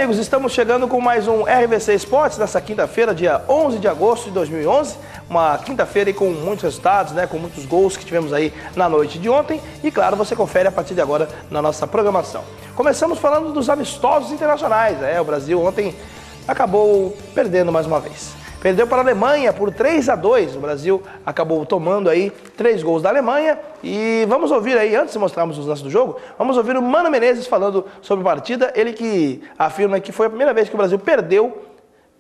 amigos, estamos chegando com mais um RVC Esportes nessa quinta-feira, dia 11 de agosto de 2011. Uma quinta-feira com muitos resultados, com muitos gols que tivemos aí na noite de ontem. E claro, você confere a partir de agora na nossa programação. Começamos falando dos amistosos internacionais. O Brasil ontem acabou perdendo mais uma vez. Perdeu para a Alemanha por 3-2. O Brasil acabou tomando aí 3 gols da Alemanha. E vamos ouvir aí, antes de mostrarmos os lances do jogo, vamos ouvir o Mano Menezes falando sobre a partida. Ele que afirma que foi a primeira vez que o Brasil perdeu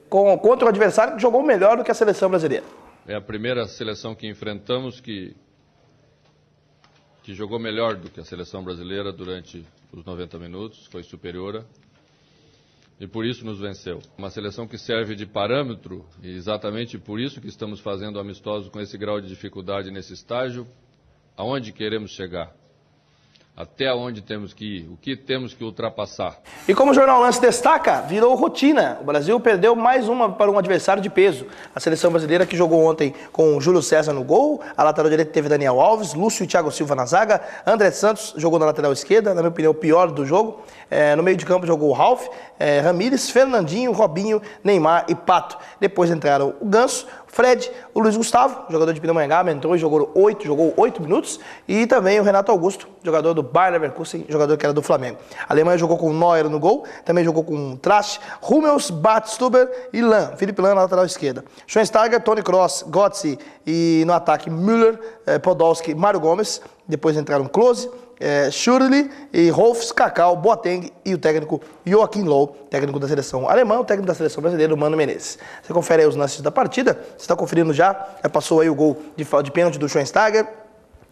contra um adversário que jogou melhor do que a seleção brasileira. É a primeira seleção que enfrentamos que jogou melhor do que a seleção brasileira durante os 90 minutos, foi superior. E por isso nos venceu. Uma seleção que serve de parâmetro, e exatamente por isso que estamos fazendo amistosos com esse grau de dificuldade nesse estágio. Aonde queremos chegar? Até onde temos que ir? O que temos que ultrapassar? E como o Jornal Lance destaca, virou rotina. O Brasil perdeu mais uma para um adversário de peso. A seleção brasileira que jogou ontem com o Júlio César no gol, a lateral direita teve Daniel Alves, Lúcio e Thiago Silva na zaga, André Santos jogou na lateral esquerda, na minha opinião o pior do jogo. No meio de campo jogou o Ralf, Ramírez, Fernandinho, Robinho, Neymar e Pato. Depois entraram o Ganso, Fred, o Luiz Gustavo, jogador de Pindamonhangaba, entrou e jogou 8 minutos. E também o Renato Augusto, jogador do Bayer Leverkusen, jogador que era do Flamengo. A Alemanha jogou com o Neuer no gol, também jogou com Trash, Hummels, Badstuber e Lahm, Felipe Lahm na lateral esquerda. Schweinsteiger, Toni Kroos, Götze e no ataque Müller, Podolski, Mário Gomes. Depois entraram Klose, Schürrle e Rolfs, Cacau, Boateng e o técnico Joachim Löw, técnico da seleção alemã, o técnico da seleção brasileira, o Mano Menezes. Você confere aí os lances da partida, você está conferindo já passou aí o gol de pênalti do Schweinsteiger.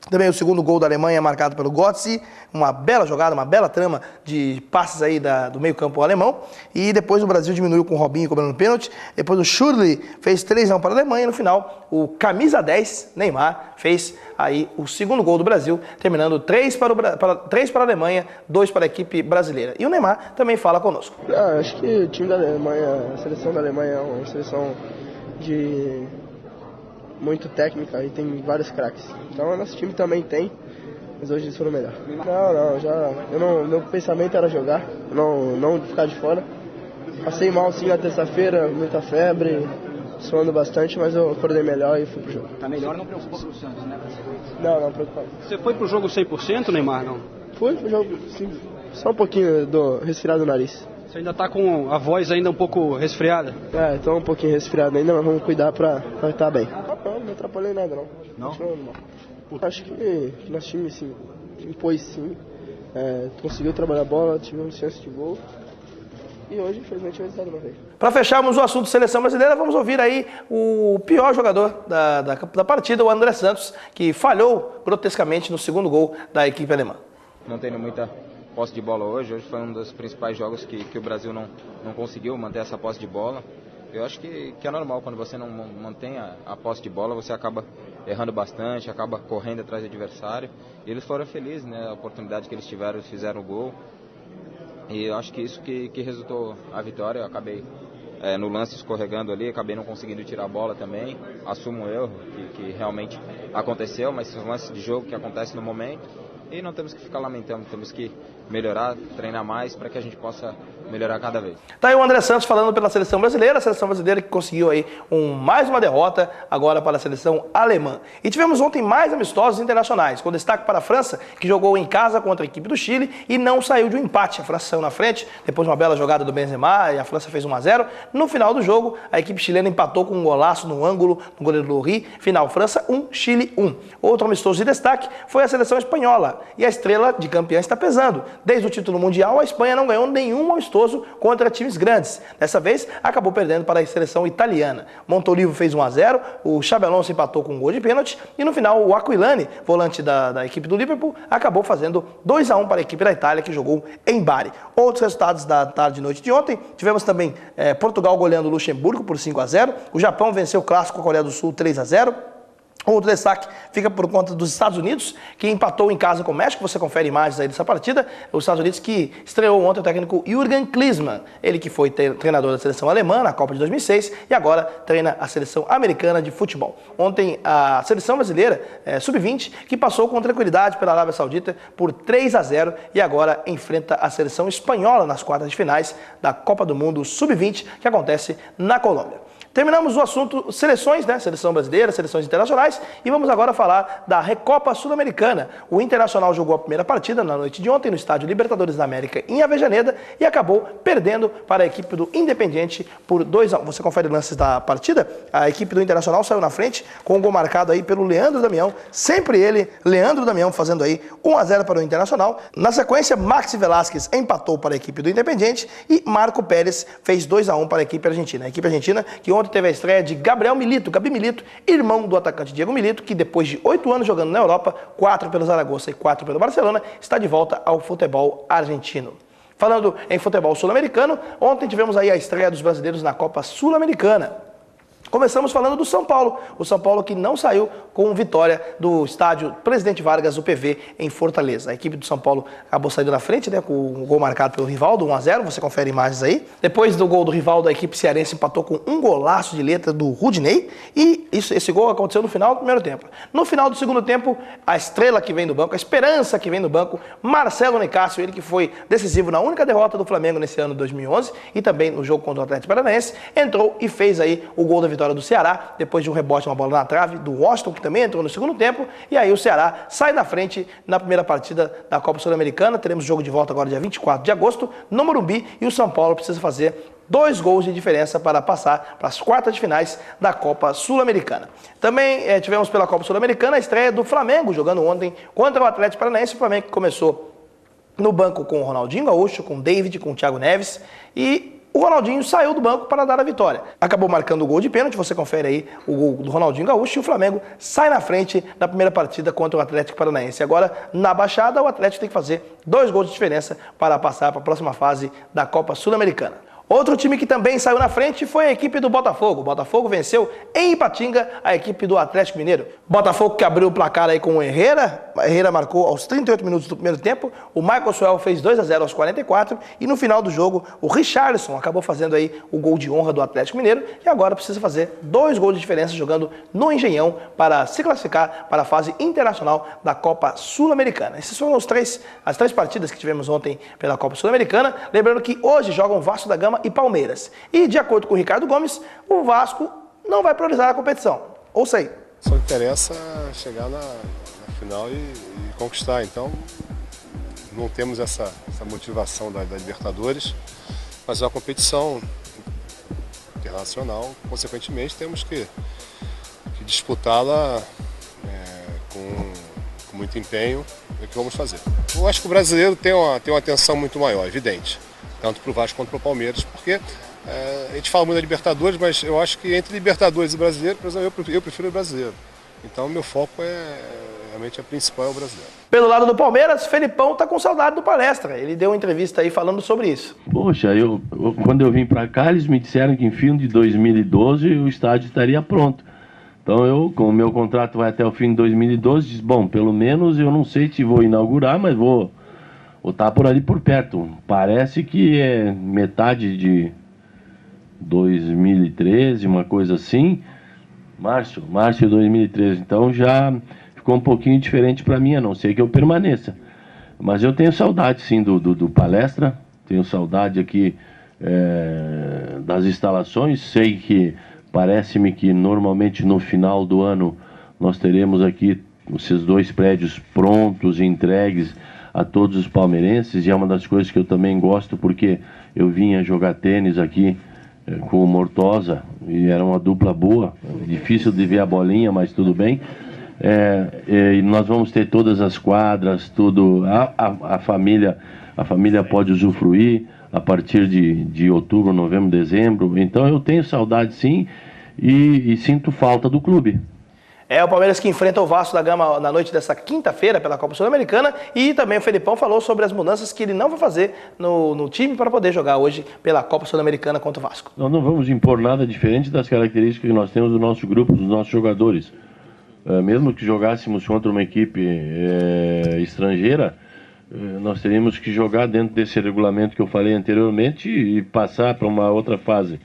Também o segundo gol da Alemanha marcado pelo Götze, uma bela jogada, uma bela trama de passes aí do meio campo alemão. E depois o Brasil diminuiu com o Robinho cobrando pênalti. Depois o Schürrle fez 3-1 para a Alemanha. E no final, o camisa 10, Neymar, fez aí o segundo gol do Brasil, terminando 3 para a Alemanha, 2 para a equipe brasileira. E o Neymar também fala conosco. Acho que o time da Alemanha, a seleção da Alemanha é uma seleção de muito técnica e tem vários craques. Então o nosso time também tem, mas hoje eles foram melhor. Meu pensamento era jogar, não ficar de fora. Passei mal sim na terça-feira, muita febre, suando bastante, mas eu acordei melhor e fui pro jogo. Tá melhor, não preocupou pro Santos, né? Não preocupado. Você foi pro jogo 100%, Neymar, não? Fui pro jogo, sim, só um pouquinho do resfriado no nariz. Você ainda tá com a voz ainda um pouco resfriada? Tô um pouquinho resfriado ainda, mas vamos cuidar pra estar bem. Não atrapalhei nada, não. Não? Acho que nosso time sim, impôs sim, conseguiu trabalhar a bola, tivemos chance de gol. E hoje, infelizmente, o resultado não veio. Para fecharmos o assunto seleção brasileira, vamos ouvir aí o pior jogador da partida, o André Santos, que falhou grotescamente no segundo gol da equipe alemã. Não tendo muita posse de bola hoje foi um dos principais jogos que o Brasil não conseguiu manter essa posse de bola. Eu acho que é normal, quando você não mantém a posse de bola, você acaba errando bastante, acaba correndo atrás do adversário. E eles foram felizes, a oportunidade que eles tiveram, eles fizeram o gol. E eu acho que isso que resultou a vitória. Eu acabei no lance escorregando ali, acabei não conseguindo tirar a bola também. Assumo o erro que realmente aconteceu, mas são lances de jogo que acontecem no momento. E não temos que ficar lamentando, temos que melhorar, treinar mais para que a gente possa melhorar cada vez. Tá aí o André Santos falando pela seleção brasileira, a seleção brasileira que conseguiu aí mais uma derrota agora para a seleção alemã. E tivemos ontem mais amistosos internacionais, com destaque para a França, que jogou em casa contra a equipe do Chile e não saiu de um empate. A França saiu na frente, depois uma bela jogada do Benzema e a França fez 1-0. No final do jogo, a equipe chilena empatou com um golaço no ângulo, no goleiro Lorri. Final, França 1, Chile 1. Outro amistoso de destaque foi a seleção espanhola. E a estrela de campeã está pesando. Desde o título mundial, a Espanha não ganhou nenhum amistoso contra times grandes. Dessa vez, acabou perdendo para a seleção italiana. Montolivo fez 1-0, o Xabi Alonso empatou com um gol de pênalti e no final o Aquilani, volante da equipe do Liverpool, acabou fazendo 2-1 para a equipe da Itália, que jogou em Bari. Outros resultados da tarde e noite de ontem, tivemos também Portugal goleando o Luxemburgo por 5-0, o Japão venceu o clássico com a Coreia do Sul 3-0, Outro destaque fica por conta dos Estados Unidos, que empatou em casa com o México. Você confere imagens aí dessa partida. Os Estados Unidos que estreou ontem o técnico Jürgen Klinsmann, ele que foi treinador da seleção alemã na Copa de 2006 e agora treina a seleção americana de futebol. Ontem a seleção brasileira, sub-20, que passou com tranquilidade pela Arábia Saudita por 3-0 e agora enfrenta a seleção espanhola nas quartas de finais da Copa do Mundo sub-20, que acontece na Colômbia. Terminamos o assunto seleções, né? Seleção brasileira, seleções internacionais, e vamos agora falar da Recopa Sul-Americana. O Internacional jogou a primeira partida na noite de ontem no estádio Libertadores da América em Avejaneda e acabou perdendo para a equipe do Independiente por 2-1. Você confere lances da partida? A equipe do Internacional saiu na frente com um gol marcado aí pelo Leandro Damião, sempre ele, Leandro Damião, fazendo aí 1-0 para o Internacional. Na sequência, Maxi Velasquez empatou para a equipe do Independiente e Marco Pérez fez 2-1 para a equipe argentina. A equipe argentina que ontem teve a estreia de Gabriel Milito, Gabi Milito, irmão do atacante Diego Milito, que depois de 8 anos jogando na Europa, 4 pelo Zaragoza e 4 pelo Barcelona, está de volta ao futebol argentino. Falando em futebol sul-americano, ontem tivemos aí a estreia dos brasileiros na Copa Sul-Americana. Começamos falando do São Paulo, o São Paulo que não saiu com vitória do estádio Presidente Vargas, o PV, em Fortaleza. A equipe do São Paulo acabou saindo na frente, né, com um gol marcado pelo Rivaldo, 1-0, você confere imagens aí. Depois do gol do Rivaldo, a equipe cearense empatou com um golaço de letra do Rudinei, e esse gol aconteceu no final do primeiro tempo. No final do segundo tempo, a estrela que vem do banco, a esperança que vem do banco, Marcelo Nicásio, ele que foi decisivo na única derrota do Flamengo nesse ano de 2011, e também no jogo contra o Atlético Paranaense, entrou e fez aí o gol da vitória do Ceará, depois de um rebote, uma bola na trave do Washington, que também entrou no segundo tempo, e aí o Ceará sai na frente na primeira partida da Copa Sul-Americana. Teremos jogo de volta agora dia 24 de agosto, no Morumbi, e o São Paulo precisa fazer 2 gols de diferença para passar para as quartas de finais da Copa Sul-Americana. Também tivemos pela Copa Sul-Americana a estreia do Flamengo, jogando ontem contra o Atlético Paranaense. O Flamengo que começou no banco com o Ronaldinho Gaúcho, com o David, com o Thiago Neves, e o Ronaldinho saiu do banco para dar a vitória. Acabou marcando o gol de pênalti, você confere aí o gol do Ronaldinho Gaúcho, e o Flamengo sai na frente na primeira partida contra o Atlético Paranaense. Agora, na Baixada, o Atlético tem que fazer 2 gols de diferença para passar para a próxima fase da Copa Sul-Americana. Outro time que também saiu na frente foi a equipe do Botafogo. O Botafogo venceu em Ipatinga a equipe do Atlético Mineiro. Botafogo que abriu o placar aí com o Herrera. Herrera marcou aos 38 minutos do primeiro tempo. O Michael Suel fez 2-0 aos 44. E no final do jogo, o Richarlison acabou fazendo aí o gol de honra do Atlético Mineiro. E agora precisa fazer 2 gols de diferença jogando no Engenhão para se classificar para a fase internacional da Copa Sul-Americana. Essas foram as três partidas que tivemos ontem pela Copa Sul-Americana. Lembrando que hoje jogam Vasco da Gama e Palmeiras. E de acordo com o Ricardo Gomes, o Vasco não vai priorizar a competição. Ou sei. Só interessa chegar na final e conquistar. Então, não temos essa motivação da Libertadores, mas é uma competição internacional. Consequentemente, temos que disputá-la com muito empenho. É o que vamos fazer. Eu acho que o brasileiro tem uma atenção muito maior, evidente. Tanto para o Vasco quanto para o Palmeiras, porque a gente fala muito da Libertadores, mas eu acho que entre Libertadores e Brasileiro, eu prefiro o brasileiro. Então, meu foco realmente a principal é o brasileiro. Pelo lado do Palmeiras, Felipão está com saudade do Palestra. Ele deu uma entrevista aí falando sobre isso. Poxa, quando eu vim para cá, eles me disseram que em fim de 2012 o estádio estaria pronto. Então, como o meu contrato vai até o fim de 2012, disse, bom, pelo menos eu não sei se vou inaugurar, mas vou estar por ali por perto. Parece que é metade de 2013, uma coisa assim. Março de 2013. Então já ficou um pouquinho diferente para mim, a não ser que eu permaneça. Mas eu tenho saudade, sim, do Palestra. Tenho saudade aqui das instalações. Sei que parece-me que normalmente no final do ano nós teremos aqui esses 2 prédios prontos e entregues a todos os palmeirenses, e é uma das coisas que eu também gosto, porque eu vinha jogar tênis aqui com o Mortosa, e era uma dupla boa, difícil de ver a bolinha, mas tudo bem. E nós vamos ter todas as quadras, tudo, a família pode usufruir a partir de outubro, novembro, dezembro. Então eu tenho saudade, sim, e sinto falta do clube. É o Palmeiras que enfrenta o Vasco da Gama na noite dessa quinta-feira pela Copa Sul-Americana, e também o Felipão falou sobre as mudanças que ele não vai fazer no time para poder jogar hoje pela Copa Sul-Americana contra o Vasco. Nós não vamos impor nada diferente das características que nós temos do nosso grupo, dos nossos jogadores. mesmo que jogássemos contra uma equipe estrangeira, nós teríamos que jogar dentro desse regulamento que eu falei anteriormente e passar para uma outra fase.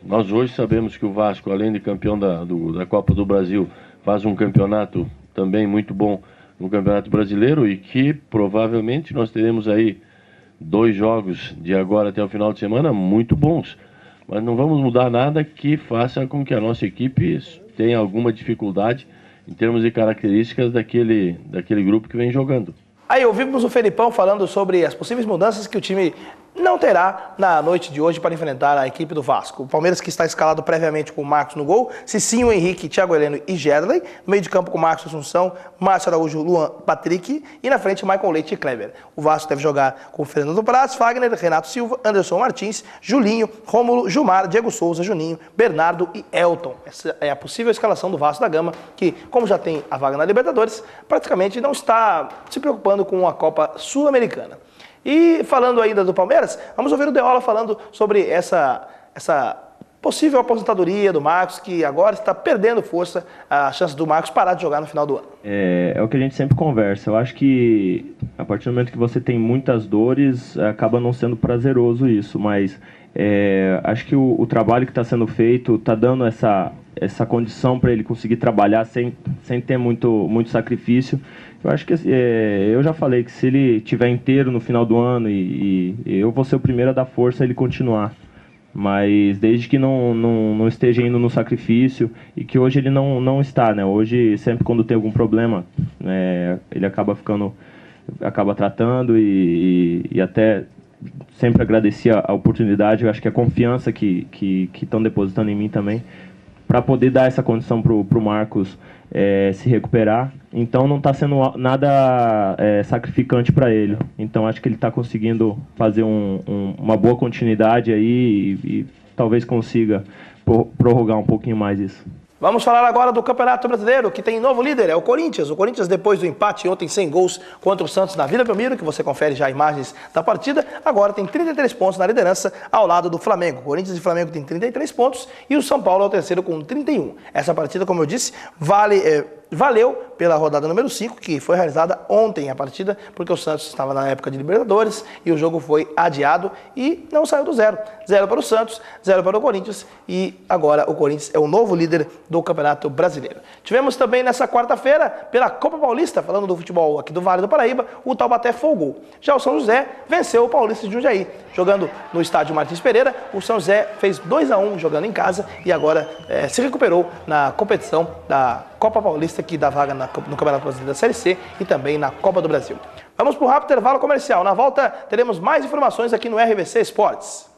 Nós hoje sabemos que o Vasco, além de campeão da Copa do Brasil, faz um campeonato também muito bom no Campeonato Brasileiro e que provavelmente nós teremos aí 2 jogos de agora até o final de semana muito bons. Mas não vamos mudar nada que faça com que a nossa equipe tenha alguma dificuldade em termos de características daquele grupo que vem jogando. Aí ouvimos o Felipão falando sobre as possíveis mudanças que o time não terá na noite de hoje para enfrentar a equipe do Vasco. O Palmeiras, que está escalado previamente com o Marcos no gol, Cicinho, Henrique, Thiago Heleno e Gerley, no meio de campo com Marcos Assunção, Márcio Araújo, Luan, Patrick e na frente Michael Leite e Kleber. O Vasco deve jogar com Fernando Praz, Fagner, Renato Silva, Anderson Martins, Julinho, Rômulo, Gilmar, Diego Souza, Juninho, Bernardo e Elton. Essa é a possível escalação do Vasco da Gama, que, como já tem a vaga na Libertadores, praticamente não está se preocupando com a Copa Sul-Americana. E falando ainda do Palmeiras, vamos ouvir o Deola falando sobre essa possível aposentadoria do Marcos, que agora está perdendo força, a chance do Marcos parar de jogar no final do ano. É o que a gente sempre conversa. Eu acho que a partir do momento que você tem muitas dores, acaba não sendo prazeroso isso, mas acho que o trabalho que está sendo feito está dando essa condição para ele conseguir trabalhar sem ter muito sacrifício. Eu acho que eu já falei que se ele estiver inteiro no final do ano e eu vou ser o primeiro a dar força a ele continuar. Mas desde que não esteja indo no sacrifício e que hoje ele não está, né? Hoje, sempre quando tem algum problema, ele acaba tratando e até sempre agradeci a oportunidade. Eu acho que a confiança que estão depositando em mim também, para poder dar essa condição para o Marcos se recuperar. Então não está sendo nada sacrificante para ele. Então acho que ele está conseguindo fazer uma boa continuidade aí e talvez consiga prorrogar um pouquinho mais isso. Vamos falar agora do Campeonato Brasileiro, que tem novo líder, é o Corinthians. O Corinthians, depois do empate ontem sem gols contra o Santos na Vila Belmiro, que você confere já imagens da partida, agora tem 33 pontos na liderança ao lado do Flamengo. Corinthians e Flamengo tem 33 pontos e o São Paulo é o terceiro com 31. Essa partida, como eu disse, valeu pela rodada número 5, que foi realizada ontem a partida, porque o Santos estava na época de Libertadores e o jogo foi adiado e não saiu do zero. 0 para o Santos, 0 para o Corinthians e agora o Corinthians é o novo líder do Campeonato Brasileiro. Tivemos também nessa quarta-feira, pela Copa Paulista, falando do futebol aqui do Vale do Paraíba, o Taubaté folgou. Já o São José venceu o Paulista de Jundiaí. Jogando no estádio Martins Pereira, o São José fez 2-1 jogando em casa e agora se recuperou na competição da Copa Paulista, que dá vaga no Campeonato Brasileiro da Série C e também na Copa do Brasil. Vamos para um rápido intervalo comercial. Na volta, teremos mais informações aqui no RVC Esportes.